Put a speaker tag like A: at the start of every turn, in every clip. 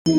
A: ఓం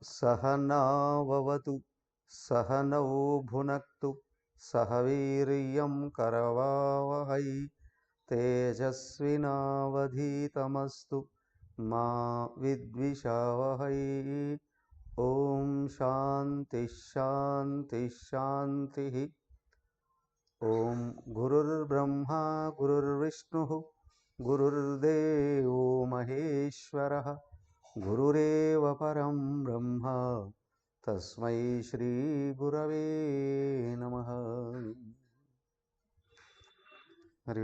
A: సహనావవతు సహనౌ భునక్తు సహ వీర్యం కరవావహై తేజస్వినావధీతమస్తు మా విద్విషావహై. ఓం శాంతి శాంతి శాంతి. ఓం గురుర్బ్రహ్మా గురుర్విష్ణుః గురుర్దేవో మహేశ్వరః గురురేవ పరం బ్రహ్మ తస్మై శ్రీ గురవే నమః. మరి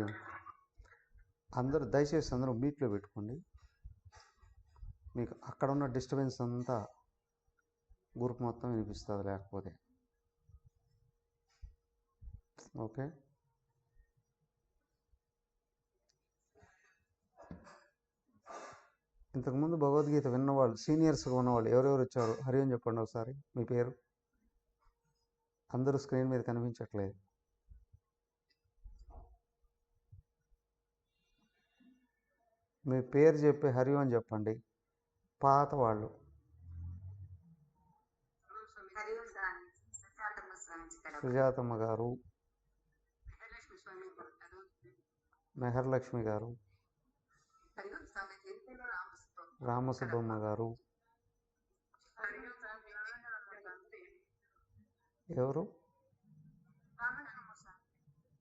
A: అందరూ దయచేసి అందరూ మీట్లో పెట్టుకోండి. మీకు అక్కడ ఉన్న డిస్టర్బెన్స్ అంతా గ్రూప్ మొత్తం వినిపిస్తుంది లేకపోతే. ఓకే, ఇంతకుముందు భగవద్గీత విన్నవాళ్ళు, సీనియర్స్గా ఉన్నవాళ్ళు ఎవరెవరు వచ్చారు హరి అని చెప్పండి ఒకసారి. మీ పేరు అందరూ స్క్రీన్ మీద కనిపించట్లేదు. మీ పేరు చెప్పి హరి అని చెప్పండి. పాత వాళ్ళు సుజాతమ్మ గారు, మెహర్లక్ష్మి గారు, రామసుబ్బమ్మ గారు, ఎవరు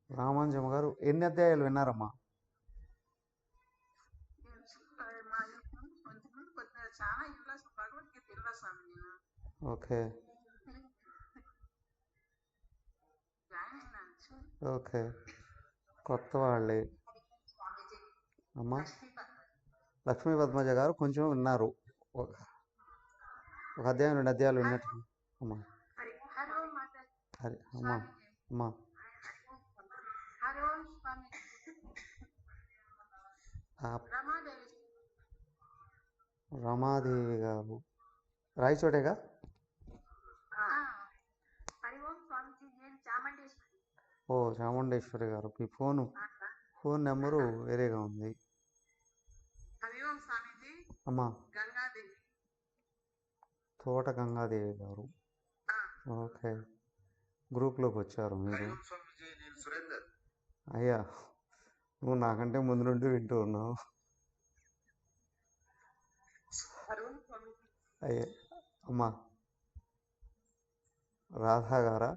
A: రామాంజమ్మ గారు. ఎన్ని అధ్యాయాలు విన్నారమ్మా? ఓకే ఓకే, కొత్త వాళ్ళే అమ్మా. లక్ష్మీ పద్మజ గారు కొంచెం విన్నారు, ఒక అధ్యాయం 2 అధ్యాయాలు విన్నట్టు అమ్మా. హరి అమ్మా అమ్మా. రమాదేవి గారు రాయచోటేగా. ఓ చాముండేశ్వరి గారు. మీ ఫోన్ నెంబరు వేరేగా ఉంది అమ్మా. తోట గంగాదేవి గారు. ఓకే, గ్రూప్లోకి వచ్చారు మీరు. అయ్యా, నువ్వు నాకంటే ముందు నుండి వింటూ ఉన్నావు. అయ్యా అమ్మా. రాధా గారా?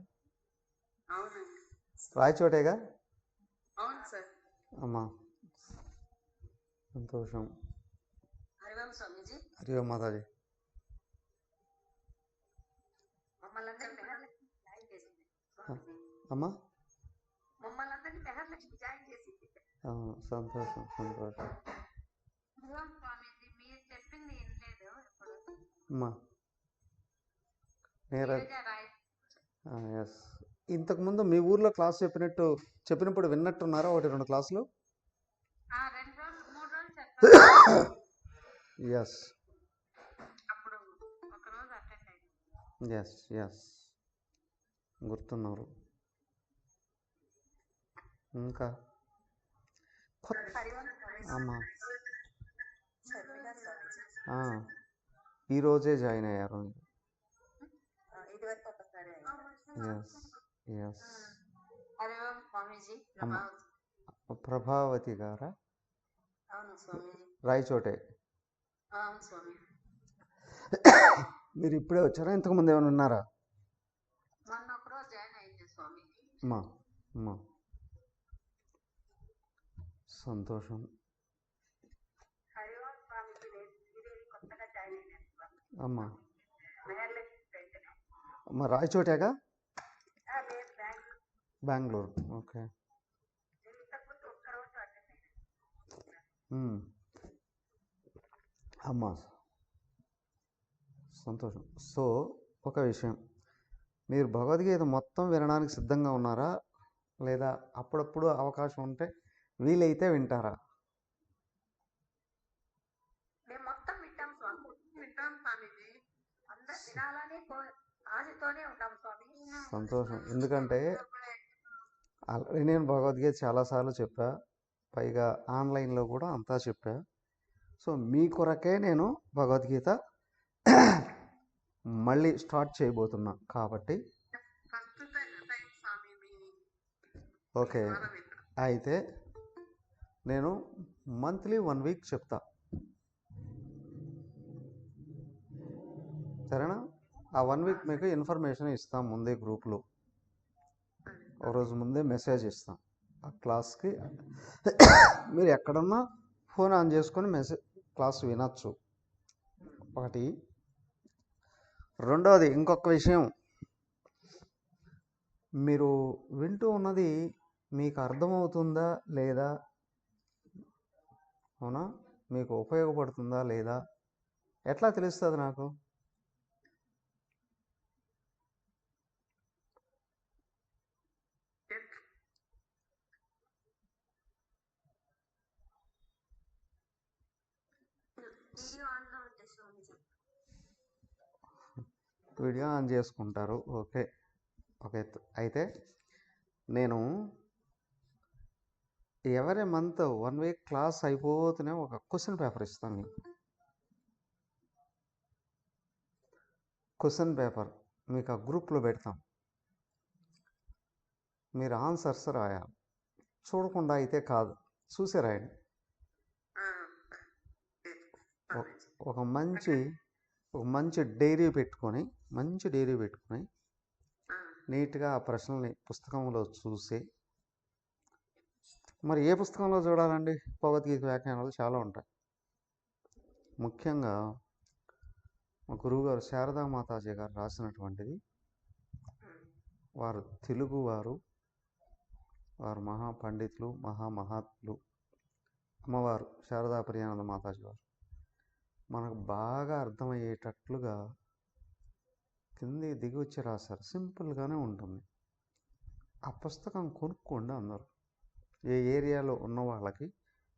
A: రాయచోటేగా అమ్మా. సంతోషం. హరి ఓం మాతాజీ. అమ్మా సంతోషం సంతోషం అమ్మా. ఎస్, ఇంతకుముందు మీ ఊర్లో క్లాస్ చెప్పినప్పుడు విన్నట్టున్నారా 1-2 క్లాసులు? ఎస్ ఎస్ ఎస్, గుర్తున్నారు. ఇంకా అమ్మా ఈరోజే జాయిన్ అయ్యారు. ఎస్ ఎస్ ప్రభావతి గారా?
B: అవును స్వామి.
A: రాయచోటే.
B: అవును స్వామి.
A: మీరు ఇప్పుడే వచ్చారా? ఇంతకుముందు ఏమైనా ఉన్నారా?
B: మొన్న ఒకరోజు జాయిన్ అయింది స్వామి.
A: అమ్మా అమ్మా సంతోషం.
B: హరివాన్ స్వామికి ఇది కొత్తగా జాయిన్ అయ్యాను స్వామి.
A: అమ్మా
B: మహర్లక్ష్మి ఫ్రెండ్ని.
A: అమ్మా రాయచోటేగా?
B: లేదు
A: బెంగళూరు. ఓకే.
B: ఇంతకుముందు ఒక్కరోజు అటెండ్ అయ్యాను.
A: అమ్మా సంతోషం. సో ఒక విషయం, మీరు భగవద్గీత మొత్తం వినడానికి సిద్ధంగా ఉన్నారా, లేదా అప్పుడప్పుడు అవకాశం ఉంటే వీలైతే వింటారా?
B: మేము మొత్తం వింటాం స్వామి. వింటాం స్వామీజీ. అందరు వినాలని ఆశతోనే ఉంటాం స్వామి.
A: సంతోషం. ఎందుకంటే ఆల్రెడీ నేను భగవద్గీత చాలాసార్లు చెప్పా, పైగా ఆన్లైన్లో కూడా అంతా చెప్పా. సో మీ కొరకే నేను భగవద్గీత మళ్ళీ స్టార్ట్ చేయబోతున్నా కాబట్టి. ఓకే, అయితే నేను మంత్లీ 1 వీక్ చెప్తా, సరేనా? ఆ 1 వీక్ మీకు ఇన్ఫర్మేషన్ ఇస్తాం ముందే గ్రూప్లో, ఒక రోజు ముందే మెసేజ్ ఇస్తాం ఆ క్లాస్కి. మీరు ఎక్కడున్నా ఫోన్ ఆన్ చేసుకొని క్లాస్ వినొచ్చు. ఒకటి. రెండవది, ఇంకొక విషయం, మీరు వింటూ ఉన్నది మీకు అర్థమవుతుందా లేదా, అవునా, మీకు ఉపయోగపడుతుందా లేదా ఎట్లా తెలుస్తుంది నాకు? వీడియో ఆన్ చేసుకుంటారు. Okay okay. అయితే నేను ఎవరి మంత్ 1 వీక్ క్లాస్ అయిపోతూనే ఒక క్వశ్చన్ పేపర్ ఇస్తాను మీకు. క్వశ్చన్ పేపర్ మీకు ఆ గ్రూప్లో పెడతాం. మీరు ఆన్సర్స్ రాయాలి. చూడకుండా అయితే కాదు, చూసి రాయండి. ఒక మంచి డైరీ పెట్టుకొని నీట్గా ఆ ప్రశ్నల్ని పుస్తకంలో చూసి, మరి ఏ పుస్తకంలో చూడాలండి? భగవద్గీత వ్యాఖ్యానాలు చాలా ఉంటాయి. ముఖ్యంగా మా గురువుగారు శారదా మాతాజీ గారు రాసినటువంటిది. వారు తెలుగువారు, వారు మహాపండితులు, మహామహాత్ములు. అమ్మవారు శారదా ప్రియానంద మాతాజీ వారు మనకు బాగా అర్థమయ్యేటట్లుగా కింది దిగి వచ్చి రాశారు. సింపుల్గానే ఉంటుంది. ఆ పుస్తకం కొనుక్కోండి అందరూ. ఏ ఏరియాలో ఉన్న వాళ్ళకి,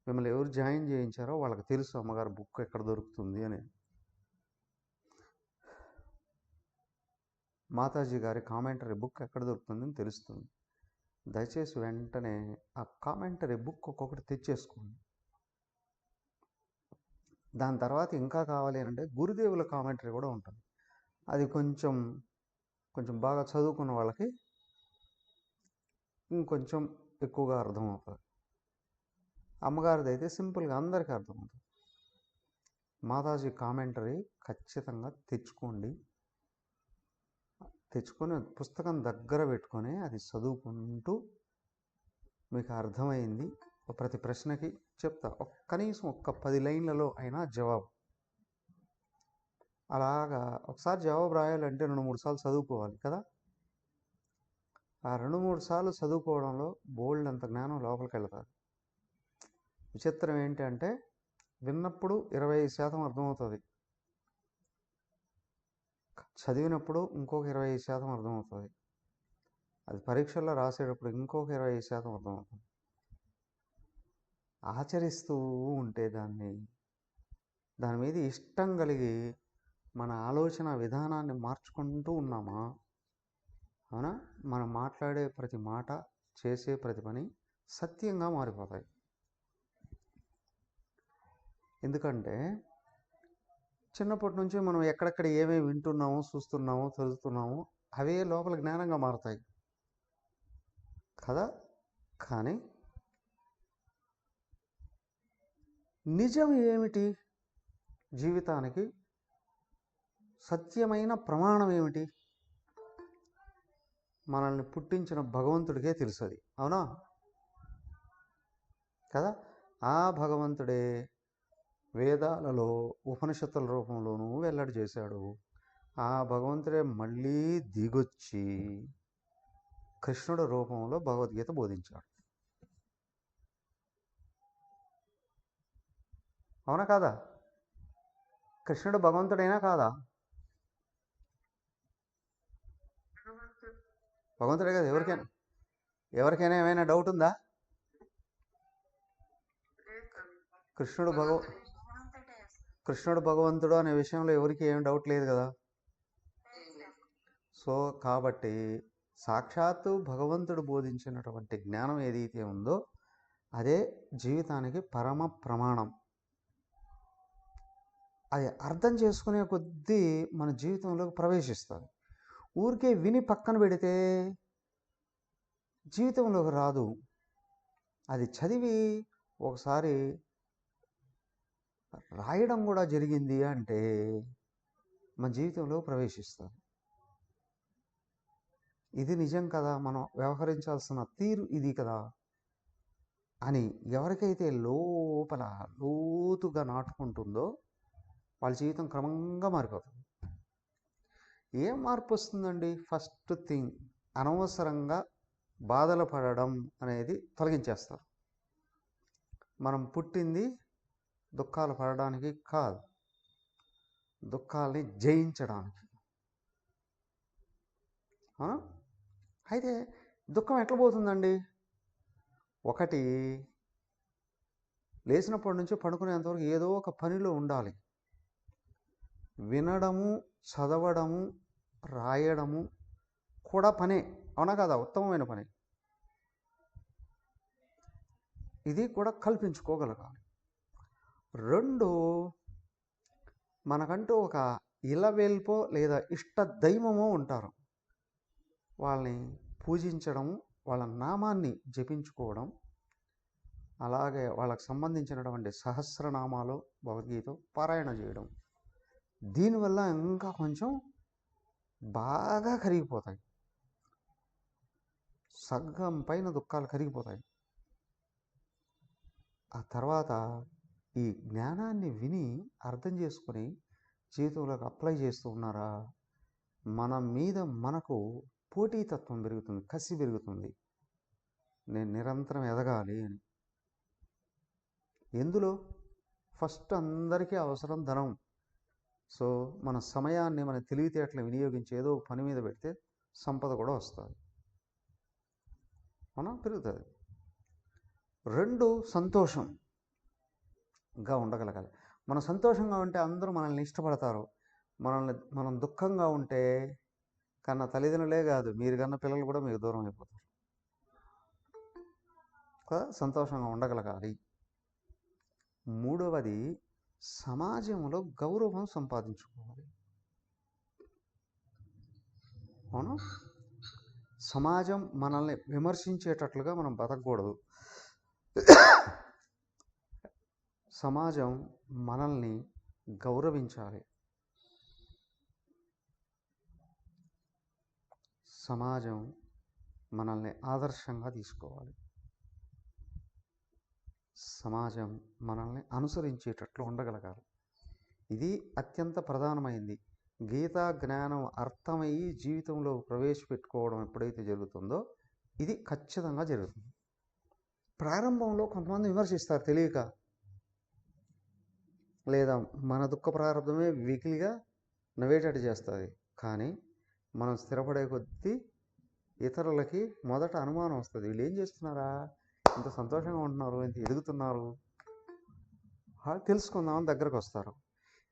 A: మిమ్మల్ని ఎవరు జాయిన్ చేయించారో వాళ్ళకి తెలుసు అమ్మగారు బుక్ ఎక్కడ దొరుకుతుంది అని. మాతాజీ గారి కామెంటరీ బుక్ ఎక్కడ దొరుకుతుందని తెలుస్తుంది. దయచేసి వెంటనే ఆ కామెంటరీ బుక్ ఒక్కొక్కటి తెచ్చేసుకోండి. దాని తర్వాత ఇంకా కావాలి అంటే గురుదేవుల కామెంటరీ కూడా ఉంటుంది. అది కొంచెం బాగా చదువుకున్న వాళ్ళకి ఇంకొంచెం ఎక్కువగా అర్థమవుతుంది. అమ్మగారిది అయితే సింపుల్గా అందరికీ అర్థమవుతుంది. మాతాజీ కామెంటరీ ఖచ్చితంగా తెచ్చుకొని పుస్తకం దగ్గర పెట్టుకొని అది చదువుకుంటూ మీకు అర్థమైంది ప్రతి ప్రశ్నకి చెప్తా. కనీసం 10 లైన్లలో అయినా జవాబు. అలాగా ఒకసారి జవాబు రాయాలంటే 2-3 సార్లు చదువుకోవాలి కదా. ఆ 2-3 సార్లు చదువుకోవడంలో బోల్డ్ అంత జ్ఞానం లోపలికి వెళ్తారు. విచిత్రం ఏంటంటే విన్నప్పుడు 25% అర్థమవుతుంది, చదివినప్పుడు ఇంకొక 25% అర్థమవుతుంది, అది పరీక్షల్లో రాసేటప్పుడు ఇంకొక 25% అర్థమవుతుంది. ఆచరిస్తూ ఉంటే దాని మీద ఇష్టం కలిగి మన ఆలోచన విధానాన్ని మార్చుకుంటూ ఉన్నామా, అవునా, మనం మాట్లాడే ప్రతి మాట, చేసే ప్రతి పని సత్యంగా మారిపోతాయి. ఎందుకంటే చిన్నప్పటి నుంచి మనం ఎక్కడెక్కడ ఏమేమి వింటున్నామో, చూస్తున్నామో, చదువుతున్నామో అవే లోపల జ్ఞానంగా మారుతాయి కదా. కానీ నిజం ఏమిటి? జీవితానికి సత్యమైన ప్రమాణం ఏమిటి? మనల్ని పుట్టించిన భగవంతుడికే తెలుసది. అవునా కదా? ఆ భగవంతుడే వేదాలలో ఉపనిషత్తుల రూపంలోనూ వెల్లడి చేశాడు. ఆ భగవంతుడే మళ్ళీ దిగొచ్చి కృష్ణుడి రూపంలో భగవద్గీత బోధించాడు. అవునా కాదా? కృష్ణుడు భగవంతుడైనా కాదా? భగవంతుడే కదా. ఎవరికైనా ఏమైనా డౌట్ ఉందా? కృష్ణుడు భగవంతుడు అనే విషయంలో ఎవరికి ఏం డౌట్ లేదు కదా. సో కాబట్టి సాక్షాత్తు భగవంతుడు బోధించినటువంటి జ్ఞానం ఏదైతే ఉందో అదే జీవితానికి పరమ ప్రమాణం. అది అర్థం చేసుకునే కొద్దీ మన జీవితంలోకి ప్రవేశిస్తుంది. ఊరికే విని పక్కన పెడితే జీవితంలోకి రాదు. అది చదివి ఒకసారి రాయడం కూడా జరిగింది అంటే మన జీవితంలో ప్రవేశిస్తుంది. ఇది నిజం కదా, మనం వ్యవహరించాల్సిన తీరు ఇది కదా అని ఎవరికైతే లోపల లోతుగా నాటుకుంటుందో వాళ్ళ జీవితం క్రమంగా మారిపోతుంది. ఏం మార్పు వస్తుందండి? ఫస్ట్ థింగ్, అనవసరంగా బాధలు పడడం అనేది తొలగించేస్తారు. మనం పుట్టింది దుఃఖాలు పడడానికి కాదు, దుఃఖాల్ని జయించడానికి. అయితే దుఃఖం ఎట్లా పోతుందండి? ఒకటి, లేచినప్పటి నుంచి పడుకునేంతవరకు ఏదో ఒక పనిలో ఉండాలి. వినడము, చదవడము, రాయడము కూడా పనే. అవునా కదా? ఉత్తమమైన పని. ఇది కూడా కల్పించుకోగలగాలి. రెండు, మనకంటూ ఒక ఇలవేల్పో లేదా ఇష్ట దైవమో ఉంటారు. వాళ్ళని పూజించడము, వాళ్ళ నామాన్ని జపించుకోవడం, అలాగే వాళ్ళకు సంబంధించినటువంటి సహస్రనామాలు భగవద్గీత పారాయణ చేయడం. దీనివల్ల ఇంకా కొంచెం బాగా కరిగిపోతాయి. సగం పైన దుఃఖాలు కరిగిపోతాయి. ఆ తర్వాత ఈ జ్ఞానాన్ని విని అర్థం చేసుకొని జీవితంలోకి అప్లై చేస్తూ ఉన్నారా, మన మీద మనకు పోటీతత్వం పెరుగుతుంది, కసి పెరుగుతుంది. నేను నిరంతరం ఎదగాలి అని. ఎందులో? ఫస్ట్ అందరికీ అవసరం ధనం. సో మన సమయాన్ని, మన తెలివితేటలు వినియోగించి ఏదో పని మీద పెడితే సంపద కూడా వస్తుంది, మనం పెరుగుతుంది. రెండు, సంతోషంగా ఉండగలగాలి. మనం సంతోషంగా ఉంటే అందరూ మనల్ని ఇష్టపడతారు. మనం దుఃఖంగా ఉంటే కన్నా తల్లిదండ్రులే కాదు, మీరు కన్నా పిల్లలు కూడా మీకు దూరం అయిపోతారు కదా. సంతోషంగా ఉండగలగాలి. మూడవది, సమాజంలో గౌరవం సంపాదించుకోవాలి. అవును, సమాజం మనల్ని విమర్శించేటట్లుగా మనం బతకూడదు. సమాజం మనల్ని గౌరవించాలి. సమాజం మనల్ని ఆదర్శంగా తీసుకోవాలి. సమాజం మనల్ని అనుసరించేటట్లు ఉండగలగాలి. ఇది అత్యంత ప్రధానమైంది. గీతా జ్ఞానం అర్థమయ్యి జీవితంలో ప్రవేశపెట్టుకోవడం ఎప్పుడైతే జరుగుతుందో ఇది ఖచ్చితంగా జరుగుతుంది. ప్రారంభంలో కొంతమంది విమర్శిస్తారు తెలియక, లేదా మన దుఃఖ ప్రారంభమే వీకిలిగా నవ్వేటట్టు చేస్తుంది. కానీ మనం స్థిరపడే కొద్దీ ఇతరులకి మొదట అనుమానం వస్తుంది, వీళ్ళు ఏం చేస్తున్నారా, ఇంత సంతోషంగా ఉంటున్నారు, ఇంత ఎదుగుతున్నారు, తెలుసుకుందామని దగ్గరకు వస్తారు.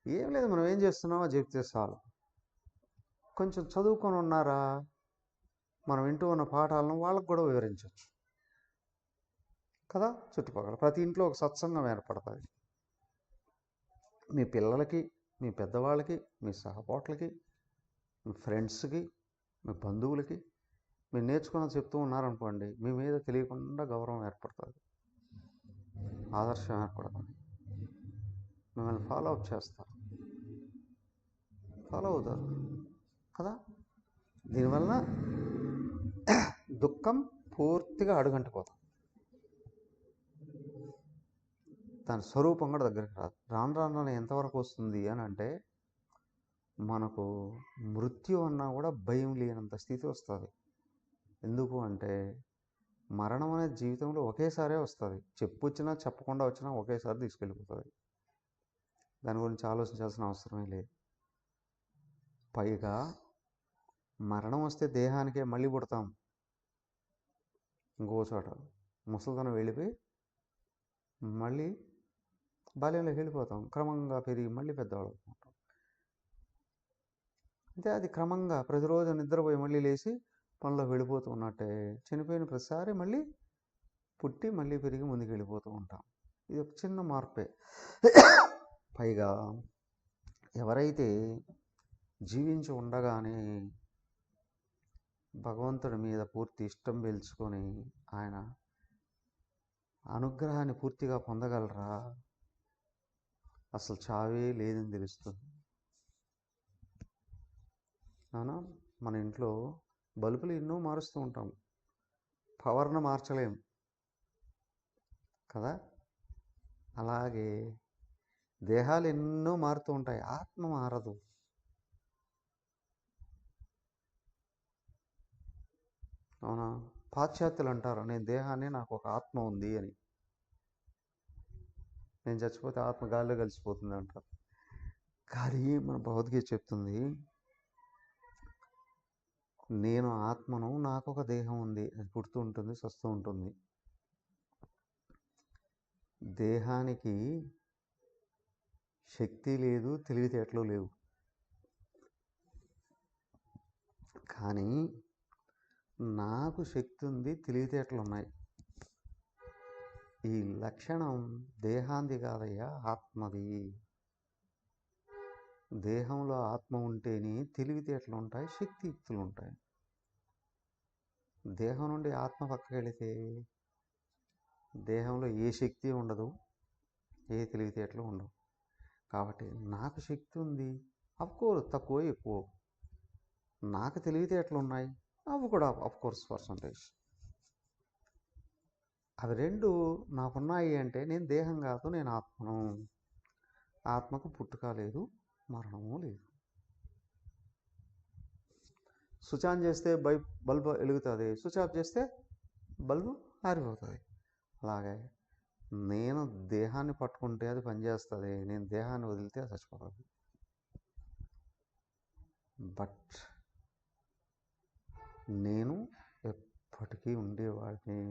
A: ఏం లేదు, మనం ఏం చేస్తున్నామో చెప్తే చాలు. కొంచెం చదువుకొని ఉన్నారా, మనం వింటూ ఉన్న పాఠాలను వాళ్ళకు కూడా వివరించవచ్చు కదా. చుట్టుపక్కల ప్రతి ఇంట్లో ఒక సత్సంగం ఏర్పడుతుంది. మీ పిల్లలకి, మీ పెద్దవాళ్ళకి, మీ సహపాఠులకి, మీ ఫ్రెండ్స్కి, మీ బంధువులకి మీరు నేర్చుకున్నది చెప్తూ ఉన్నారనుకోండి, మీ మీద తెలియకుండా గౌరవం ఏర్పడుతుంది, ఆదర్శం ఏర్పడుతుంది. మిమ్మల్ని ఫాలో అప్ చేస్తారు, ఫాలో అవుతారు కదా. దీనివల్ల దుఃఖం పూర్తిగా అడుగంటిపోతాం, దాని స్వరూపం కూడా దగ్గరికి రాదు. రాను రాను ఎంతవరకు వస్తుంది అని అంటే మనకు మృత్యు అన్నా కూడా భయం లేనంత స్థితి వస్తుంది. ఎందుకు అంటే మరణం అనేది జీవితంలో ఒకేసారే వస్తుంది, చెప్పొచ్చినా చెప్పకుండా వచ్చినా ఒకేసారి తీసుకెళ్ళిపోతుంది. దాని గురించి ఆలోచించాల్సిన అవసరమే లేదు. పైగా మరణం వస్తే దేహానికే మళ్ళీ పుడతాం, ఇంకో చోట ముసలితనం వెళ్ళిపోయి మళ్ళీ బాల్యంలోకి వెళ్ళిపోతాం, క్రమంగా పెరిగి మళ్ళీ పెద్దవాళ్ళు అవుతుంటాం. అంటే అది క్రమంగా ప్రతిరోజు నిద్రపోయి మళ్ళీ లేచి పనిలోకి వెళ్ళిపోతూ ఉన్నట్టే చనిపోయిన ప్రతిసారి మళ్ళీ పుట్టి మళ్ళీ పెరిగి ముందుకు వెళ్ళిపోతూ ఉంటాం. ఇది ఒక చిన్న మార్పే. పైగా ఎవరైతే జీవించి ఉండగానే భగవంతుడి మీద పూర్తి ఇష్టం పెంచుకొని ఆయన అనుగ్రహాన్ని పూర్తిగా పొందగలరా, అసలు చావే లేదని తెలుస్తుంది. అవునా, మన ఇంట్లో బల్బులు ఎన్నో మారుస్తూ ఉంటాం, పవర్ను మార్చలేం కదా. అలాగే దేహాలు ఎన్నో మారుతూ ఉంటాయి, ఆత్మ మారదు. అవునా, పాశ్చాత్యులు అంటారు నేను దేహాన్ని, నాకు ఒక ఆత్మ ఉంది అని. నేను చచ్చిపోతే ఆత్మ గాల్లో కలిసిపోతుంది అంటారు. కానీ మన భగవద్గీత చెప్తుంది నేను ఆత్మను, నాకు ఒక దేహం ఉంది, అది పుడుతూ ఉంటుంది చస్తూ ఉంటుంది. దేహానికి శక్తి లేదు, తెలివితేటలు లేవు, కానీ నాకు శక్తి ఉంది, తెలివితేటలు ఉన్నాయి. ఈ లక్షణం దేహాంది కాదయ్యా, ఆత్మది. దేహంలో ఆత్మ ఉంటేనే తెలివితేటలు ఉంటాయి, శక్తియుక్తులు ఉంటాయి. దేహం నుండి ఆత్మ పక్కకి వెళితే దేహంలో ఏ శక్తి ఉండదు, ఏ తెలివితేటలు ఉండవు. కాబట్టి నాకు శక్తి ఉంది, అఫ్కోర్స్ తక్కువ ఎక్కువ, నాకు తెలివితేటలు ఉన్నాయి, అవి కూడా అఫ్కోర్స్ పర్సంటేజ్. అవి రెండు నాకున్నాయి అంటే నేను దేహం కాదు, నేను ఆత్మను. ఆత్మకు పుట్టుక లేదు, మరణము లేదు. స్విచ్ ఆన్ చేస్తే బల్బు వెలుగుతుంది, స్విచ్ ఆఫ్ చేస్తే బల్బు ఆరిపోతుంది. అలాగే నేను దేహాన్ని పట్టుకుంటే అది పనిచేస్తుంది, నేను దేహాన్ని వదిలితే అది చచ్చిపోతుంది. బట్ నేను ఎప్పటికీ ఉండేవాడిని,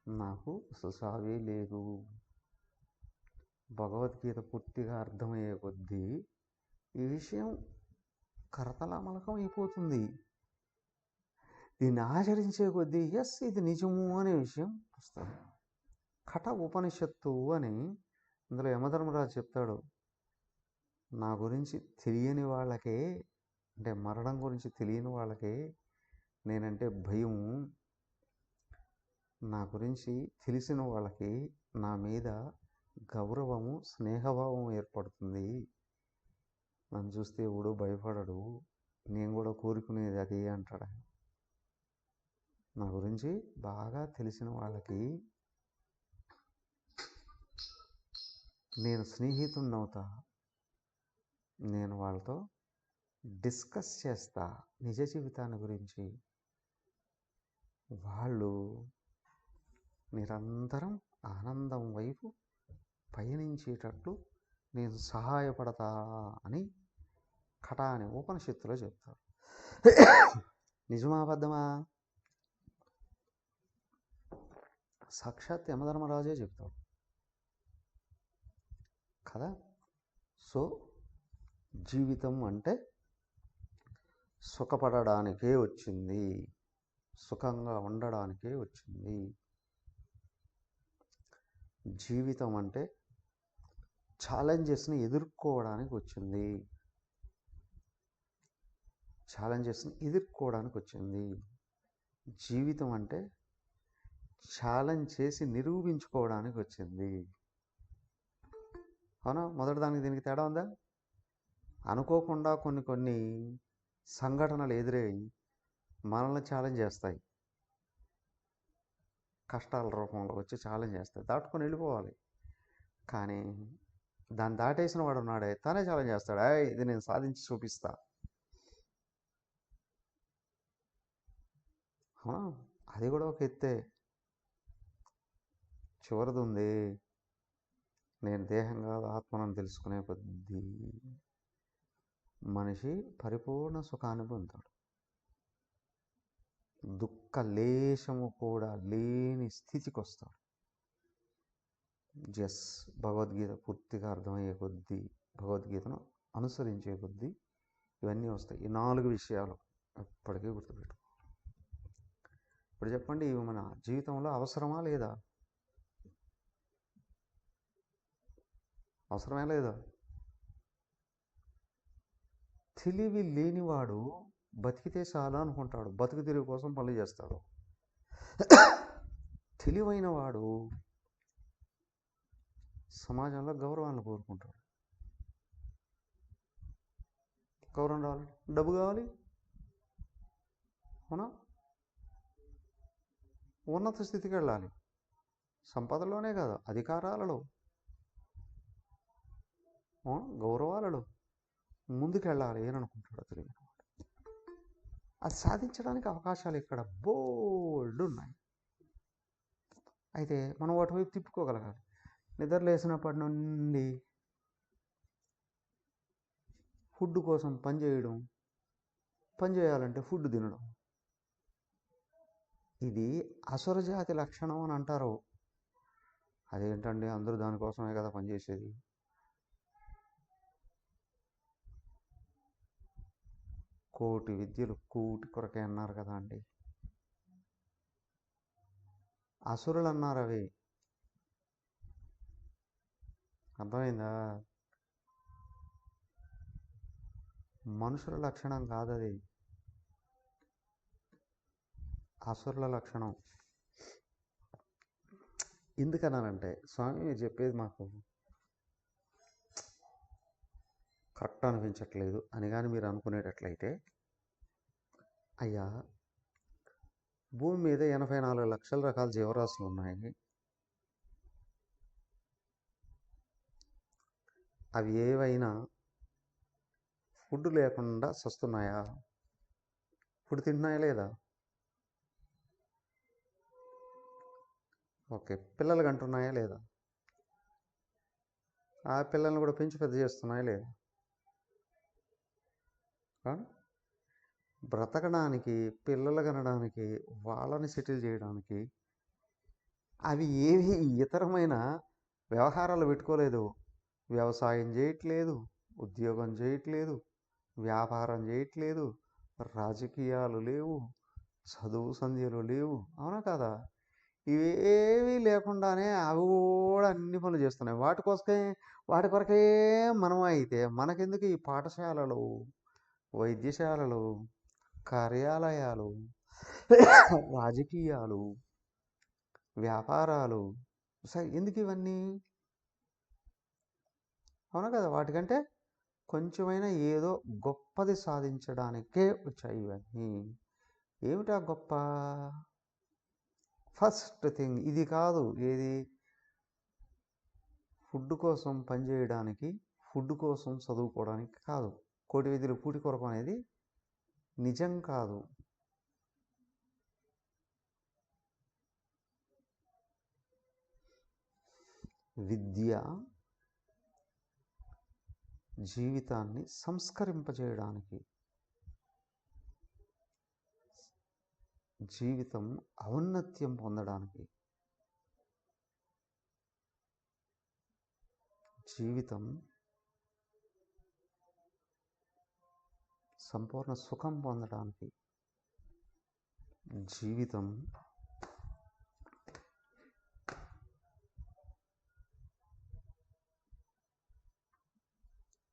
A: నాకు సుసావే లేదు. భగవద్గీత పూర్తిగా అర్థమయ్యే కొద్దీ ఈ విషయం కరతలామలకం అయిపోతుంది. దీన్ని ఆచరించే కొద్దీ ఎస్ ఇది నిజము అనే విషయం వస్తుంది. కఠ ఉపనిషత్తు అని ఇందులో యమధర్మరాజు చెప్తాడు, నా గురించి తెలియని వాళ్ళకే, అంటే మరణం గురించి తెలియని వాళ్ళకే నేనంటే భయం, నా గురించి తెలిసిన వాళ్ళకి నా మీద గౌరవము, స్నేహభావం ఏర్పడుతుంది. నన్ను చూస్తే ఎవడో భయపడడు, నేను కూడా కోరుకునేది అదే అంటాడు. నా గురించి బాగా తెలిసిన వాళ్ళకి నేను స్నేహితుడిని అవుతా, నేను వాళ్ళతో డిస్కస్ చేస్తా నిజ జీవితాన్ని గురించి, వాళ్ళు నిరంతరం ఆనందం వైపు పయనించేటట్లు నేను సహాయపడతా అని కట అనే ఉపనిషత్తులో చెప్తారు. నిజమా అబద్ధమా? సాక్షాత్ యమధర్మరాజే చెప్తాడు కదా. సో జీవితం అంటే సుఖపడడానికే వచ్చింది, సుఖంగా ఉండడానికే వచ్చింది. జీవితం అంటే ఛాలెంజెస్ని ఎదుర్కోవడానికి వచ్చింది, ఛాలెంజెస్ని ఎదుర్కోవడానికి వచ్చింది. జీవితం అంటే ఛాలెంజ్ చేసి నిరూపించుకోవడానికి వచ్చింది. అవునా? మొదటి దానికి దీనికి తేడా ఉందా? అనుకోకుండా కొన్ని కొన్ని సంఘటనలు ఎదురై మనల్ని ఛాలెంజ్ చేస్తాయి. కష్టాల రూపంలో వచ్చి ఛాలెంజ్ చేస్తాయి. దాటుకొని వెళ్ళిపోవాలి. కానీ దాన్ని దాటేసిన వాడు ఉన్నాడే, తనే ఛాలెంజ్ చేస్తాడు. ఇది నేను సాధించి చూపిస్తా. అవునా? అది కూడా ఒక ఎత్తే. చివరిది ఉంది, నేను దేహం కాదు ఆత్మను తెలుసుకునే కొద్దీ మనిషి పరిపూర్ణ సుఖాన్ని పొందుతాడు. దుఃఖ లేశము కూడా లేని స్థితికి వస్తాడు. భగవద్గీత పూర్తిగా అర్థమయ్యే కొద్దీ, భగవద్గీతను అనుసరించే కొద్దీ ఇవన్నీ వస్తాయి. ఈ 4 విషయాలు ఎప్పటికీ గుర్తుపెట్టు. ఇప్పుడు చెప్పండి, ఇవి మన జీవితంలో అవసరమా లేదా? అవసరమే లేదా? తెలివి లేనివాడు బతికితే చాలా అనుకుంటాడు, బతుకు తెరువు కోసం పనులు చేస్తాడు. తెలివైన వాడు సమాజంలో గౌరవాన్ని కోరుకుంటాడు. గౌరవం రావాలి, డబ్బు కావాలి, అవునా? ఉన్నత స్థితికి వెళ్ళాలి. సంపదలోనే కాదు, అధికారాలలో, గౌరవాలలో ముందుకెళ్ళాలి అని అనుకుంటాడు తెలియని వాడు. అది సాధించడానికి అవకాశాలు ఇక్కడ బోల్డ్ ఉన్నాయి. అయితే మనం వాటి వైపు తిప్పుకోగలగాలి. నిద్ర లేచినప్పటి నుండి ఫుడ్ కోసం పనిచేయడం, పని చేయాలంటే ఫుడ్ తినడం, ఇది అసురజాతి లక్షణం అని అంటారు. అదేంటండి, అందరూ దానికోసమే కదా పనిచేసేది. కోటి విద్యలు కూటి కొరకే అన్నారు కదా అండి. అసురులు అన్నారు అవి. అర్థమైందా? మనుషుల లక్షణం కాదది, అసురుల లక్షణం. ఎందుకన్నానంటే, స్వామి మీరు చెప్పేది మాకు కరెక్ట్ అనిపించట్లేదు అని కానీ మీరు అనుకునేటట్లయితే, అయ్యా భూమి మీద 84 లక్షల రకాల జీవరాశులు ఉన్నాయి. అవి ఏవైనా ఫుడ్ లేకుండా సస్తున్నాయా? ఫుడ్ తింటున్నాయా లేదా? ఓకే, పిల్లలు కంటున్నాయా లేదా? ఆ పిల్లల్ని కూడా పెంచి పెద్ద చేస్తున్నాయా లేదా? బ్రతకడానికి, పిల్లలు కనడానికి, వాళ్ళని సెటిల్ చేయడానికి అవి ఏవి ఇతరమైన వ్యవహారాలు పెట్టుకోలేదు. వ్యవసాయం చేయట్లేదు, ఉద్యోగం చేయట్లేదు, వ్యాపారం చేయట్లేదు, రాజకీయాలు లేవు, చదువు సంధ్యలు లేవు, అవునా కదా? ఇవేవి లేకుండానే అవి కూడా అన్ని పనులు చేస్తున్నాయి. వాటి కొరకే మనం అయితే మనకెందుకు ఈ పాఠశాలలు, వైద్యశాలలు, కార్యాలయాలు, రాజకీయాలు, వ్యాపారాలు, ఎందుకు ఇవన్నీ? అవునా కదా? వాటికంటే కొంచెమైనా ఏదో గొప్పది సాధించడానికే వచ్చాయి ఇవన్నీ. ఏమిటా గొప్ప? ఫస్ట్ థింగ్ ఇది కాదు. ఏది? ఫుడ్ కోసం పనిచేయడానికి, ఫుడ్ కోసం చదువుకోవడానికి కాదు. కోటి విద్యలు కూటి కొరకు అనేది నిజం కాదు. విద్య జీవితాన్ని సంస్కరింపజేయడానికి, జీవితం ఔన్నత్యం పొందడానికి, జీవితం సంపూర్ణ సుఖం పొందడానికి, జీవితం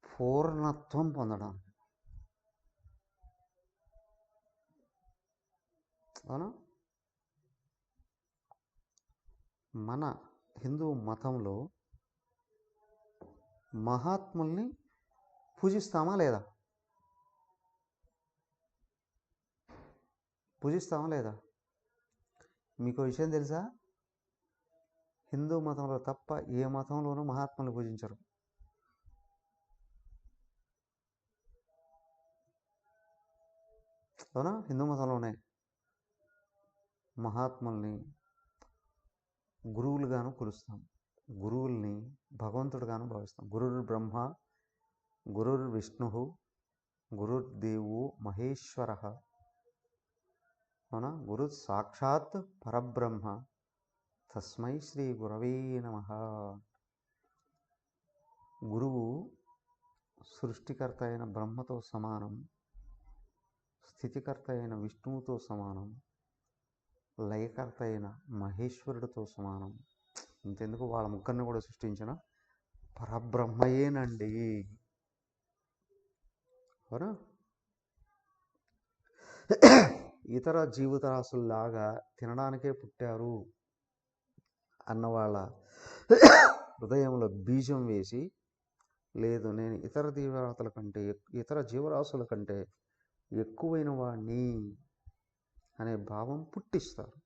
A: పూర్ణత్వం పొందడానికి. అవునా? మన హిందూ మతంలో మహాత్ముల్ని పూజిస్తామా లేదా? పూజిస్తామా లేదా? మీకు విషయం తెలుసా? హిందూ మతంలో తప్ప ఏ మతంలోనూ మహాత్ముల్ని పూజించరు. అవునా? హిందూ మతంలోనే మహాత్ముల్ని గురువులుగాను కొలుస్తాం. గురువుల్ని భగవంతుడుగాను భావిస్తాం. గురుర్ బ్రహ్మ, గురుర్ విష్ణు, గురుర్దేవో మహేశ్వర. అవునా? గురు సాక్షాత్ పరబ్రహ్మ, తస్మై శ్రీ గురవే నమః. గురువు సృష్టికర్త అయిన బ్రహ్మతో సమానం, స్థితికర్త అయిన విష్ణువుతో సమానం, లయకర్త అయిన మహేశ్వరుడితో సమానం. ఇంతెందుకు, వాళ్ళ ముగ్గురిని కూడా సృష్టించిన పరబ్రహ్మయేనండి. అవునా? ఇతర జీవితరాశుల్లాగా తినడానికే పుట్టారు అన్నవాళ్ళ హృదయంలో బీజం వేసి, లేదు నేను ఇతర జీవరాశుల కంటే ఎక్కువైన వాడిని అనే భావం పుట్టిస్తారు.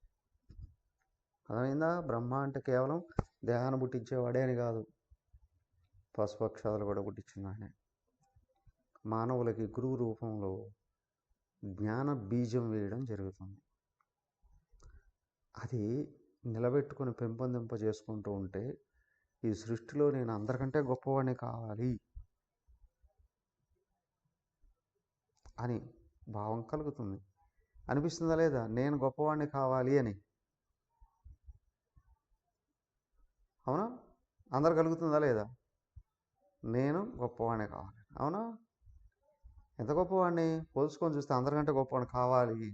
A: అదైందా? బ్రహ్మ అంటే కేవలం దేహాన్ని పుట్టించేవాడే అని కాదు, పశుపక్షాదులు కూడా పుట్టించిన ఆయనే. మానవులకి గురువు రూపంలో జ్ఞాన బీజం వేయడం జరుగుతుంది. అది నిలబెట్టుకుని పెంపొందింపజేసుకుంటూ ఉంటే ఈ సృష్టిలో నేను అందరికంటే గొప్పవాడిని కావాలి అని భావం కలుగుతుంది. అనిపిస్తుందా లేదా? నేను గొప్పవాడిని కావాలి అని. అవునా? అందరు కలుగుతుందా లేదా? నేను గొప్పవాడిని కావాలి. అవునా? ఎంత గొప్పవాడిని పోల్చుకొని చూస్తే అందరికంటే గొప్పవాడిని కావాలి.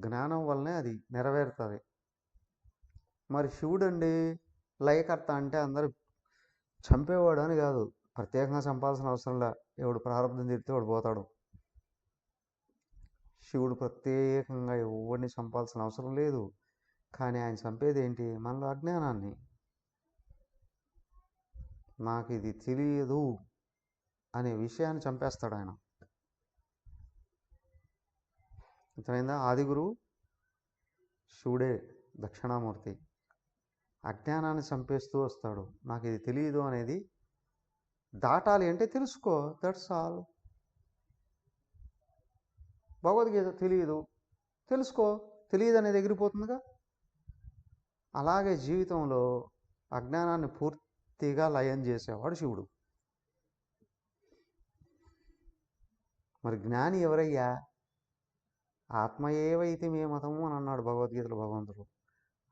A: జ్ఞానం వల్లనే అది నెరవేరుతుంది. మరి శివుడండి లయకర్త అంటే అందరు చంపేవాడు అని కాదు, ప్రత్యేకంగా చంపాల్సిన అవసరంలా. ఎవడు ప్రారంభం తీరితే వాడు పోతాడు. శివుడు ప్రత్యేకంగా ఎవరిని చంపాల్సిన అవసరం లేదు. కానీ ఆయన చంపేది ఏంటి? మనలో అజ్ఞానాన్ని. నాకు ఇది తెలియదు అనే విషయాన్ని చంపేస్తాడు ఆయన. అర్థమైందా? ఆదిగురువు శివుడే, దక్షిణామూర్తి. అజ్ఞానాన్ని చంపేస్తూ వస్తాడు. నాకు ఇది తెలియదు అనేది దాటాలి అంటే తెలుసుకో, దట్స్ ఆల్. భగవద్గీత తెలియదు, తెలుసుకో, తెలియదు అనేది ఎగిరిపోతుందిగా. అలాగే జీవితంలో అజ్ఞానాన్ని పూర్తిగా లయం చేసేవాడు శివుడు. మరి జ్ఞాని ఎవరయ్యా? ఆత్మయేవైతే మే మతము అని అన్నాడు భగవద్గీతలో భగవంతుడు.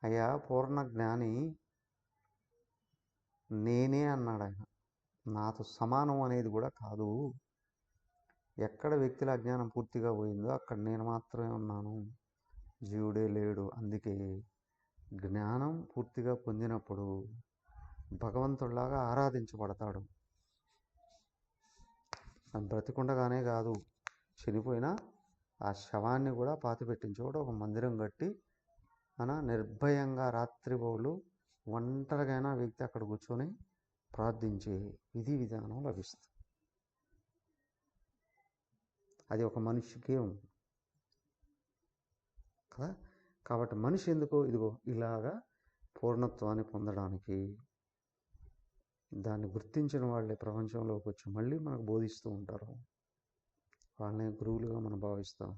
A: అయ్యా పూర్ణ జ్ఞాని నేనే అన్నాడు ఆయన. నాతో సమానం అనేది కూడా కాదు. ఎక్కడ వ్యక్తిలో అజ్ఞానం పూర్తిగా పోయిందో అక్కడ నేను మాత్రమే ఉన్నాను, జీవుడే లేడు. అందుకే జ్ఞానం పూర్తిగా పొందినప్పుడు భగవంతుడిలాగా ఆరాధించబడతాడు. బ్రతికుండగానే కాదు, చనిపోయినా ఆ శవాన్ని కూడా పాతిపెట్టించి కూడా ఒక మందిరం కట్టి నిర్భయంగా రాత్రిబౌళ్ళు ఒంటరిగైనా వ్యక్తి అక్కడ కూర్చొని ప్రార్థించే విధి విధానం లభిస్తుంది. అది ఒక మనిషికే ఉంది కదా. కాబట్టి మనిషి ఎందుకో ఇదిగో ఇలాగా పూర్ణత్వాన్ని పొందడానికి దాన్ని గుర్తించిన వాళ్ళే ప్రపంచంలోకి వచ్చి మళ్ళీ మనకు బోధిస్తూ ఉంటారు. వాళ్ళనే గురువులుగా మనం భావిస్తాం.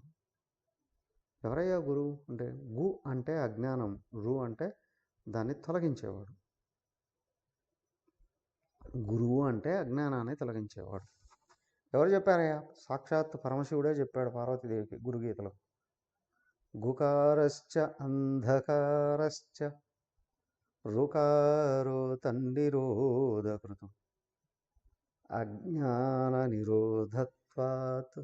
A: ఎవరయ్యా గురువు అంటే? గు అంటే అజ్ఞానం, రు అంటే దాన్ని తొలగించేవాడు. గురువు అంటే అజ్ఞానాన్ని తొలగించేవాడు. ఎవరు చెప్పారయ్యా? సాక్షాత్ పరమశివుడే చెప్పాడు పార్వతీదేవికి గురుగీతలో. గుకారశ్చ అంధకారశ్చ రుకారో తన్నిరోధకృతం అజ్ఞాన నిరోధత్వాత్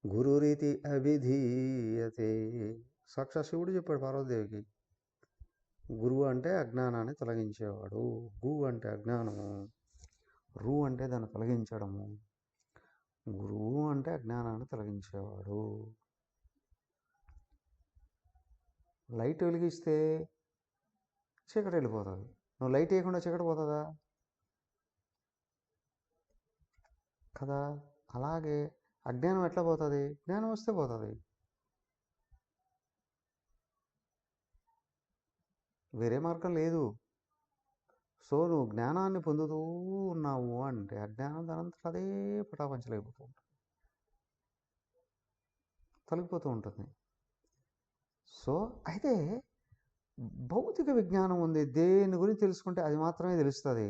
A: గురురితి అభిధీయతే. సాక్షాత్ శివుడు చెప్పాడు పార్వతీదేవికి. గురువు అంటే అజ్ఞానాన్ని తొలగించేవాడు. గు అంటే అజ్ఞానము, రు అంటే దాన్ని తొలగించడము. గురువు అంటే అజ్ఞానాన్ని తొలగించేవాడు. లైట్ వెలిగిస్తే చీకటి వెళ్ళిపోతుంది. నువ్వు లైట్ వేయకుండా చీకటి పోతుందా? కదా. అలాగే అజ్ఞానం ఎట్లా పోతుంది? జ్ఞానం వస్తే పోతుంది. వేరే మార్గం లేదు. సో నువ్వు జ్ఞానాన్ని పొందుతూ ఉన్నావు అంటే అజ్ఞానం దానంతట అదే పటాపంచలైపోతూ ఉంటుంది, తొలగిపోతూ ఉంటుంది. సో అయితే భౌతిక విజ్ఞానం ఉంది, దేని గురించి తెలుసుకుంటే అది మాత్రమే తెలుస్తుంది.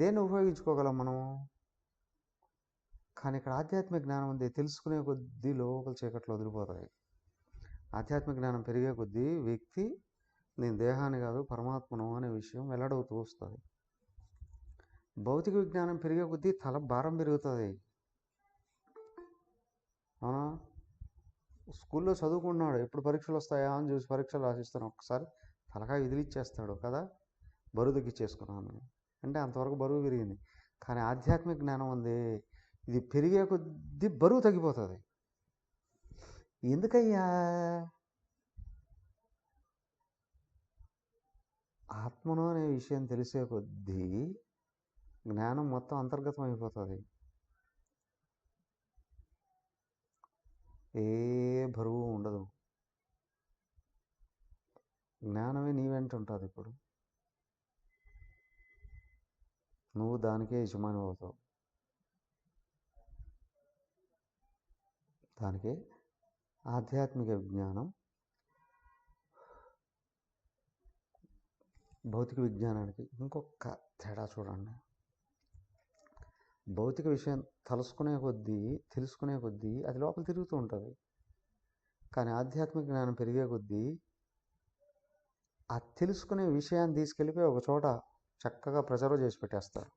A: దేన్ని ఉపయోగించుకోగలం మనం? కానీ ఇక్కడ ఆధ్యాత్మిక జ్ఞానం ఉంది, తెలుసుకునే కొద్దీ లోపల చీకట్లు వదిలిపోతాయి. ఆధ్యాత్మిక జ్ఞానం పెరిగే కొద్దీ వ్యక్తి నేను దేహాన్ని కాదు పరమాత్మను అనే విషయం వెల్లడవుతూ వస్తుంది. భౌతిక విజ్ఞానం పెరిగే కొద్దీ తల భారం పెరుగుతుంది. అవునా? స్కూల్లో చదువుకుంటున్నాడు, ఎప్పుడు పరీక్షలు వస్తాయా అని చూసి పరీక్షలు రాసిస్తాను, ఒక్కసారి తలకాయ విదిలిచ్చేస్తాడు కదా, బరువు తగ్గించేసుకున్నాను అంటే అంతవరకు బరువు పెరిగింది. కానీ ఆధ్యాత్మిక జ్ఞానం ఉంది, ఇది పెరిగే కొద్దీ బరువు తగ్గిపోతుంది. ఎందుకయ్యా? ఆత్మను అనే విషయం తెలిసే కొద్దీ జ్ఞానం మొత్తం అంతర్గతం అయిపోతుంది. ఏ బరువు ఉండదు, జ్ఞానమే నీ వెంట ఉంటుంది. ఇప్పుడు నువ్వు దానికే యజమాని అవుతావు, దానికే ఆధ్యాత్మిక విజ్ఞానం. భౌతిక విజ్ఞానానికి ఇంకొక తేడా చూడండి. భౌతిక విషయం తెలుసుకునే కొద్దీ అది లోపల తిరుగుతూ ఉంటుంది. కానీ ఆధ్యాత్మిక జ్ఞానం పెరిగే కొద్దీ ఆ తెలుసుకునే విషయాన్ని తీసుకెళ్ళిపోయి ఒక చోట చక్కగా ప్రిజర్వ్ చేసి పెట్టేస్తారు.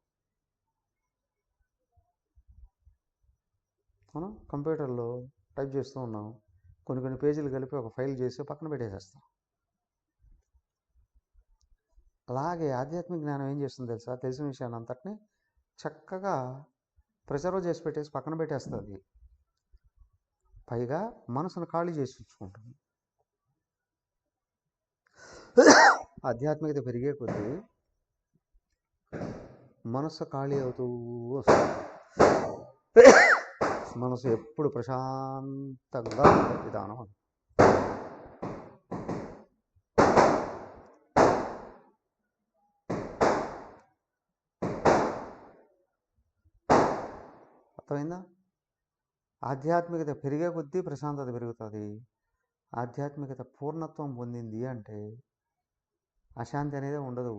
A: మనం కంప్యూటర్లో టైప్ చేస్తూ ఉన్నాం, కొన్ని పేజీలు కలిపి ఒక ఫైల్ చేసి పక్కన పెట్టేసేస్తాం. అలాగే ఆధ్యాత్మిక జ్ఞానం ఏం చేస్తుంది తెలుసా? తెలిసిన విషయాన్ని అంతటిని చక్కగా ప్రిజర్వ్ చేసి పెట్టేసి పక్కన పెట్టేస్తుంది. పైగా మనసును ఖాళీ చేసి ఉంచుకుంటుంది. ఆధ్యాత్మికత పెరిగే కొద్దీ మనసు ఖాళీ అవుతూ వస్తుంది. మనసు ఎప్పుడు ప్రశాంతంగా ఉండే విధానం. అర్థమైందా? ఆధ్యాత్మికత పెరిగే కొద్దీ ప్రశాంతత పెరుగుతుంది. ఆధ్యాత్మికత పూర్ణత్వం పొందింది అంటే అశాంతి అనేది ఉండదు.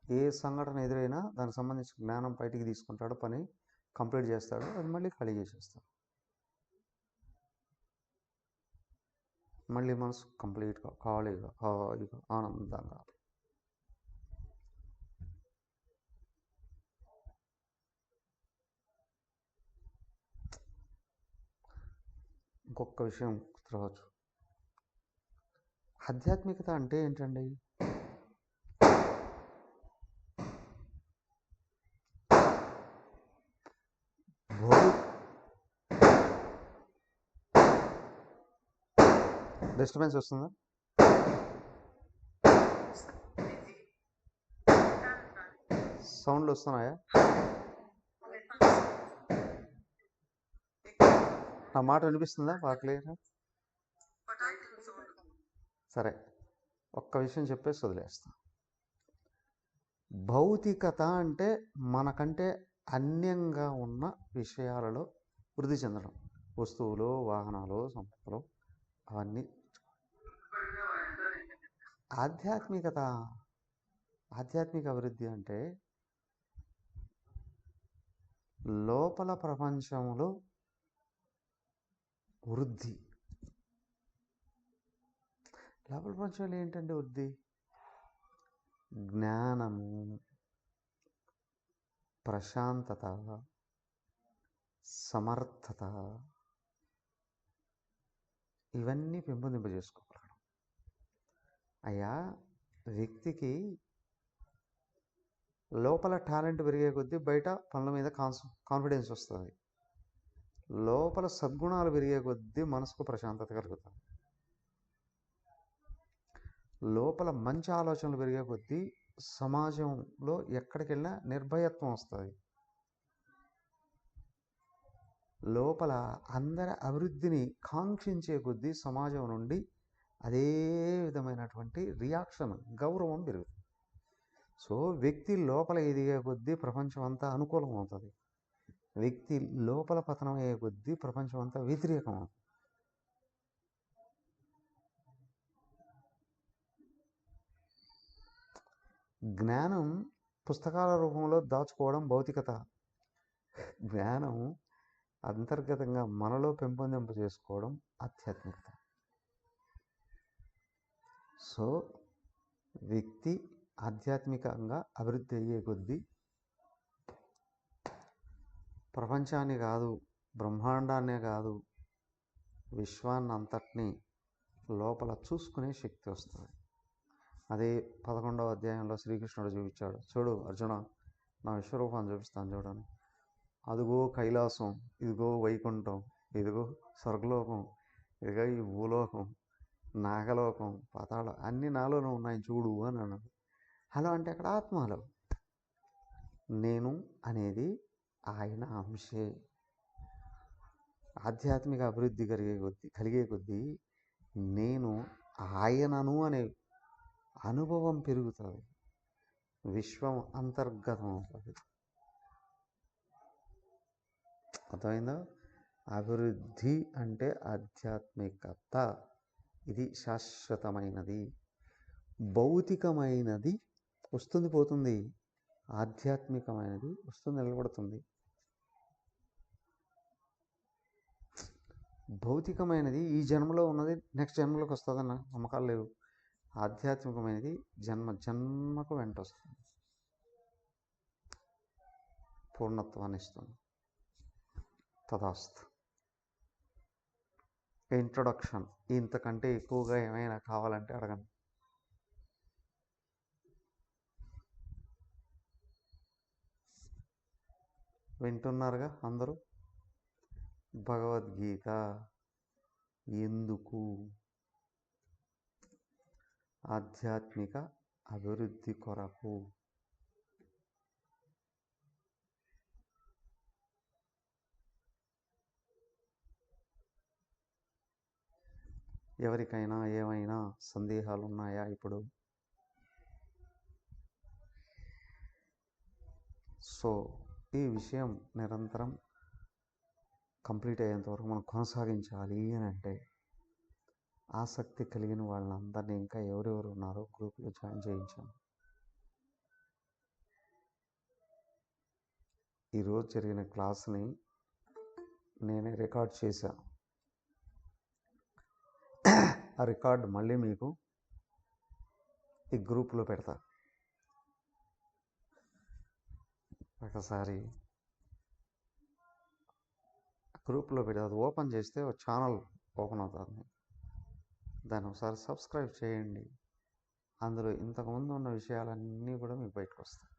A: ఏ సంఘటన ఎదురైనా దానికి సంబంధించిన జ్ఞానం బయటికి తీసుకుంటాడు, పని కంప్లీట్ చేస్తాడు, అది మళ్ళీ ఖాళీ చేసేస్తాడు. మళ్ళీ మనసు కంప్లీట్గా ఖాళీగా హాయిగా ఆనందంగా. ఇంకొక విషయం గుర్తురావచ్చు, ఆధ్యాత్మికత అంటే ఏంటండి? డిస్టర్బెన్స్ వస్తుందా? సౌండ్లు వస్తున్నాయా? నా మాట వినిపిస్తుందా బాగా క్లియర్గా? సరే, ఒక్క విషయం చెప్పేసి వదిలేస్తా. భౌతికత అంటే మనకంటే అన్యంగా ఉన్న విషయాలలో వృద్ధి చెందడం, వస్తువులు, వాహనాలు, సంపదలు, అవన్నీ. ఆధ్యాత్మిక అభివృద్ధి అంటే లోపల ప్రపంచంలో వృద్ధి. లోపల ప్రపంచంలో ఏంటంటే వృద్ధి? జ్ఞానము, ప్రశాంతత, సమర్థత, ఇవన్నీ పెంపొందింపజేసుకోగలగడం. అయ్యా, వ్యక్తికి లోపల టాలెంట్ పెరిగే కొద్దీ బయట పనుల మీద కాన్ఫిడెన్స్ వస్తుంది. లోపల సద్గుణాలు పెరిగే కొద్దీ మనసుకు ప్రశాంతత కలుగుతుంది. లోపల మంచి ఆలోచనలు పెరిగే కొద్దీ సమాజంలో ఎక్కడికి వెళ్ళినా నిర్భయత్వం వస్తుంది. లోపల అందరి అభివృద్ధిని కాంక్షించే కొద్దీ సమాజం నుండి అదే విధమైనటువంటి రియాక్షన్, గౌరవం పెరుగుతుంది. సో వ్యక్తి లోపల ఎదిగే కొద్దీ ప్రపంచం అంతా అనుకూలం అవుతుంది. వ్యక్తి లోపల పతనం అయ్యే కొద్దీ ప్రపంచం అంతా వ్యతిరేకం అవుతుంది. జ్ఞానం పుస్తకాల రూపంలో దాచుకోవడం భౌతికత. జ్ఞానం అంతర్గతంగా మనలో పెంపొందింప చేసుకోవడం ఆధ్యాత్మికత. సో వ్యక్తి ఆధ్యాత్మికంగా అభివృద్ధి అయ్యే కొద్దీ ప్రపంచాన్ని కాదు, బ్రహ్మాండాన్నే కాదు, విశ్వాన్ని అంతటినీ లోపల చూసుకునే శక్తి వస్తుంది. అదే 11వ అధ్యాయంలో శ్రీకృష్ణుడు చూపించాడు. చూడు అర్జున, నా విశ్వరూపాన్ని చూపిస్తాను చూడని. అదిగో కైలాసం, ఇదిగో వైకుంఠం, ఇదిగో స్వర్గలోకం, ఇదిగో ఈ భూలోకం, నాగలోకం, పాతాళం అన్నీ నాలోనే ఉన్నాయి చూడు అని అన్నాడు. హలో అంటే అక్కడ ఆత్మలో నేను అనేది ఆయన అంశే. ఆధ్యాత్మిక అభివృద్ధి కలిగే కొద్దీ నేను ఆయనను అనే అనుభవం పెరుగుతుంది. విశ్వం అంతర్గతం అవుతుంది. అర్థమైందా? అభివృద్ధి అంటే ఆధ్యాత్మికత. ఇది శాశ్వతమైనది. భౌతికమైనది వస్తుంది పోతుంది, ఆధ్యాత్మికమైనది వస్తుంది నిలబడుతుంది. భౌతికమైనది ఈ జన్మలో ఉన్నది నెక్స్ట్ జన్మలోకి వస్తుందన్న నమ్మకాలు లేవు. ఆధ్యాత్మికమైనది జన్మ జన్మకు వెంట వస్తుంది, పూర్ణత్వాన్ని ఇస్తుంది. తదాస్తు. ఇంట్రొడక్షన్. ఇంతకంటే ఎక్కువగా ఏమైనా కావాలంటే అడగండి. వింటున్నారుగా అందరూ? భగవద్గీత ఎందుకు? ఆధ్యాత్మిక అభివృద్ధి కొరకు. ఎవరికైనా ఏమైనా సందేహాలు ఉన్నాయా? ఇప్పుడు సో ఈ విషయం నిరంతరం కంప్లీట్ అయ్యేంత వరకు మనం కొనసాగించాలి అని అంటే ఆసక్తి కలిగిన వాళ్ళందరినీ ఇంకా ఎవరెవరు ఉన్నారో గ్రూప్లో జాయిన్ చేయించాను. ఈరోజు జరిగిన క్లాస్ని నేనే రికార్డ్ చేశాను. ఆ రికార్డ్ మళ్ళీ మీకు ఈ గ్రూప్లో పెడతా. ఒకసారి గ్రూప్లో పెడితే అది ఓపెన్ చేస్తే ఒక ఛానల్ ఓపెన్ అవుతుంది. దాన్ని ఒకసారి సబ్స్క్రైబ్ చేయండి. అందులో ఇంతకుముందు ఉన్న విషయాలన్నీ కూడా మీకు బయటకు వస్తాయి.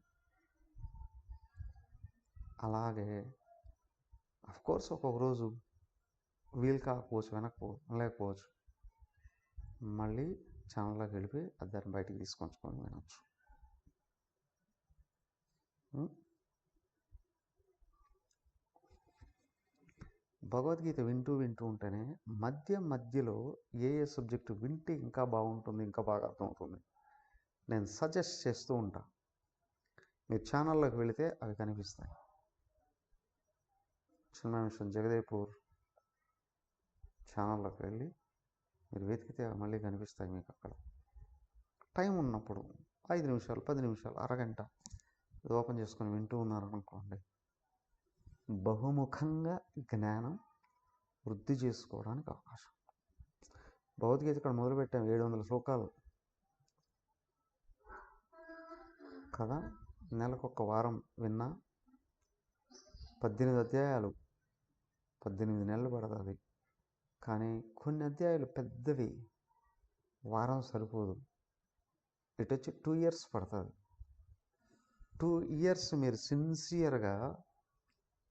A: అలాగే అఫ్కోర్స్ ఒక్కొక్క రోజు వీలు కాకపోవచ్చు, లేకపోవచ్చు, మళ్ళీ ఛానల్లోకి వెళ్ళిపోయి అది దాన్ని బయటికి తీసుకొచ్చుకొని వినొచ్చు. భగవద్గీత వింటూ ఉంటేనే మధ్యలో ఏ సబ్జెక్టు వింటే ఇంకా బాగుంటుంది, ఇంకా బాగా అర్థమవుతుంది నేను సజెస్ట్ చేస్తూ ఉంటా. మీరు ఛానల్లోకి వెళితే అవి కనిపిస్తాయి. చిన్న మిషన్ జగదేపూర్ ఛానల్లోకి వెళ్ళి మీరు వెతికితే మళ్ళీ కనిపిస్తాయి మీకు. అక్కడ టైం ఉన్నప్పుడు 5 నిమిషాలు, 10 నిమిషాలు, అరగంట ఓపెన్ చేసుకొని వింటూ ఉన్నారనుకోండి, బహుముఖంగా జ్ఞానం వృద్ధి చేసుకోవడానికి అవకాశం. భగవద్గీత ఇక్కడ మొదలుపెట్టాం 700 శ్లోకాలు కదా. నెలకొక వారం విన్నా 18 అధ్యాయాలు, 18 నెలలు పడుతుంది. కానీ కొన్ని అధ్యాయాలు పెద్దవి, వారం సరిపోదు. ఇటు వచ్చి 2 years పడుతుంది. 2 years మీరు సిన్సియర్గా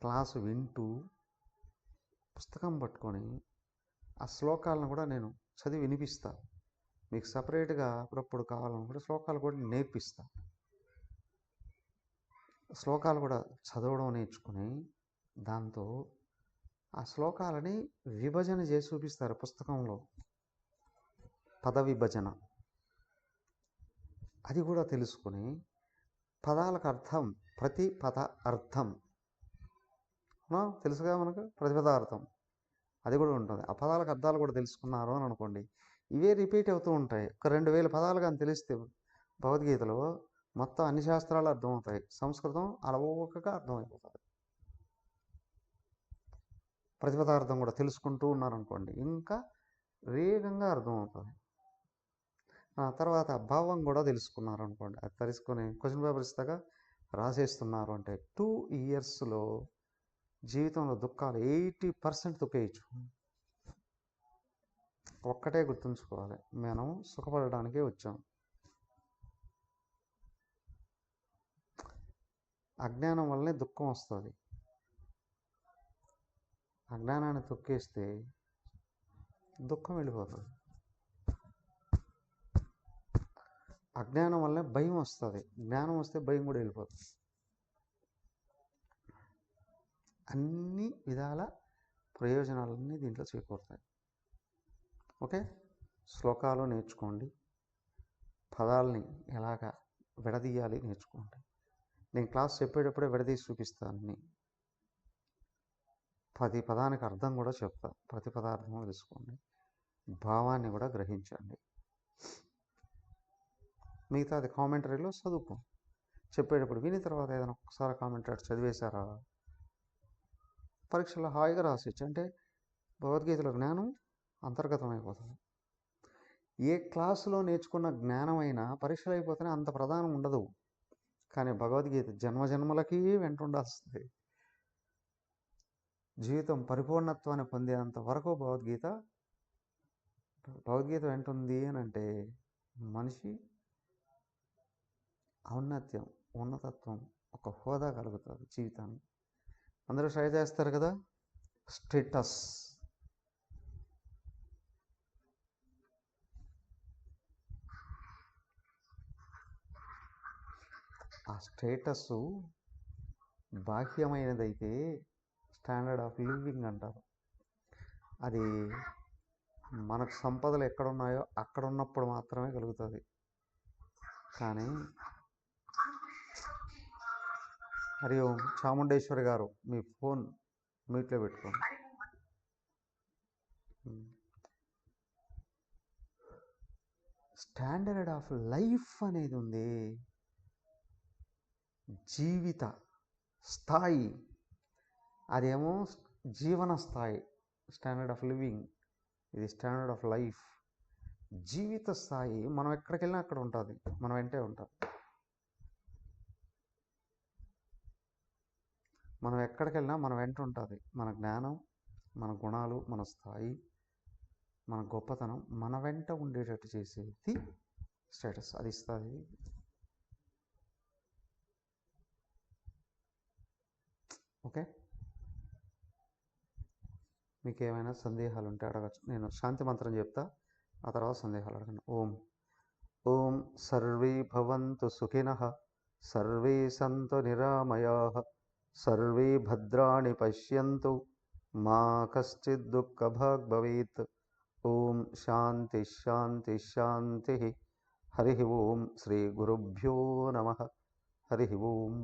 A: క్లాసు వింటూ పుస్తకం పట్టుకొని ఆ శ్లోకాలను కూడా నేను చదివి వినిపిస్తా. మీకు సపరేట్గా అప్పుడప్పుడు కావాలనుకుంటే శ్లోకాలు కూడా నేర్పిస్తా. శ్లోకాలు కూడా చదవడం నేర్చుకుని దాంతో ఆ శ్లోకాలని విభజన చేసి చూపిస్తారు పుస్తకంలో, పద విభజన. అది కూడా తెలుసుకుని పదాలకు అర్థం, ప్రతి పద అర్థం తెలుసుగా మనకు, ప్రతి పద అర్థం అది కూడా ఉంటుంది. ఆ పదాలకు అర్థాలు కూడా తెలుసుకున్నారు అని అనుకోండి, ఇవే రిపీట్ అవుతూ ఉంటాయి. ఒక 2000 పదాలు కానీ తెలిస్తే భగవద్గీతలో మొత్తం అన్ని శాస్త్రాలు అర్థమవుతాయి. సంస్కృతం అలవోకగా అర్థమైపోతుంది. ప్రతిపదార్థం కూడా తెలుసుకుంటూ ఉన్నారనుకోండి ఇంకా వేగంగా అర్థమవుతుంది. తర్వాత భావం కూడా తెలుసుకున్నారనుకోండి, అది తెలుసుకొని క్వశ్చన్ పేపర్ ఇస్తాగా రాసేస్తున్నారు అంటే 2 ఇయర్స్లో జీవితంలో దుఃఖాలు 80% దుఃఖేయచ్చు. ఒక్కటే గుర్తుంచుకోవాలి, మనం సుఖపడడానికే వచ్చాం. అజ్ఞానం వల్లనే దుఃఖం వస్తుంది. అజ్ఞానాన్ని తొక్కేస్తే దుఃఖం వెళ్ళిపోతుంది. అజ్ఞానం వల్లనే భయం వస్తుంది, జ్ఞానం వస్తే భయం కూడా వెళ్ళిపోతుంది. అన్ని విధాల ప్రయోజనాలన్నీ దీంట్లో చేకూరుతాయి. ఓకే, శ్లోకాలు నేర్చుకోండి, పదాలని ఎలాగా విడదీయాలి నేర్చుకోండి. నేను క్లాస్ చెప్పేటప్పుడే విడదీసి చూపిస్తాను. ప్రతి పదానికి అర్థం కూడా చెప్తా, ప్రతి పదార్థం తెలుసుకోండి, భావాన్ని కూడా గ్రహించండి. మిగతా అది కామెంటరీలో చదువుకో, చెప్పేటప్పుడు విని తర్వాత ఏదైనా ఒకసారి కామెంటరీ చదివేశారా పరీక్షలో హాయిగా రాసేయచ్చు. అంటే భగవద్గీతలో జ్ఞానం అంతర్గతం అయిపోతుంది. ఏ క్లాసులో నేర్చుకున్న జ్ఞానం అయినా పరీక్షలు అయిపోతేనే అంత ప్రధానం ఉండదు, కానీ భగవద్గీత జన్మజన్మలకి వెంటుండాల్సింది. జీవితం పరిపూర్ణత్వాన్ని పొందేంత వరకు భగవద్గీత వెంటుంది అని అంటే మనిషి ఔన్నత్యం, ఉన్నతత్వం, ఒక హోదా కలుగుతుంది జీవితాన్ని. అందరూ ట్రై చేస్తారు కదా, స్టేటస్. ఆ స్టేటస్ బాహ్యమైనదైతే స్టాండర్డ్ ఆఫ్ లివింగ్ అంటారు. అది మనకు సంపదలు ఎక్కడున్నాయో అక్కడ ఉన్నప్పుడు మాత్రమే కలుగుతుంది. కానీ హరి ఓం చాముండేశ్వరి గారు, మీ ఫోన్ మ్యూట్లో పెట్టుకోండి. స్టాండర్డ్ ఆఫ్ లైఫ్ అనేది ఉంది, జీవిత స్థాయి, అదేమో జీవన స్థాయి, స్టాండర్డ్ ఆఫ్ లివింగ్. ఇది స్టాండర్డ్ ఆఫ్ లైఫ్, జీవిత స్థాయి. మనం ఎక్కడికి వెళ్ళినా అక్కడ ఉంటుంది, మనం వెంటే ఉంటుంది. మనం ఎక్కడికి వెళ్ళినా మన వెంట ఉంటుంది. మన జ్ఞానం, మన గుణాలు, మన స్థాయి, మన గొప్పతనం మన వెంట ఉండేటట్టు చేసేది స్టేటస్. అది ఇస్తుంది. ఓకే, మీకు ఏమైనా సందేహాలు ఉంటే అడగచ్చు. నేను శాంతి మంత్రం చెప్తా, ఆ తర్వాత సందేహాలు అడగండి. ఓం ఓం సర్వే భవంతు సుఖినః, సర్వే సంతు నిరామయాః, సర్వే భద్రాణి పశ్యంతు, మా కశ్చిద్ దుఃఖభాగ్ భవేత్. ఓం శాంతి శాంతి శాంతి. హరి ఓం శ్రీ గురుభ్యో నమః. హరి ఓం.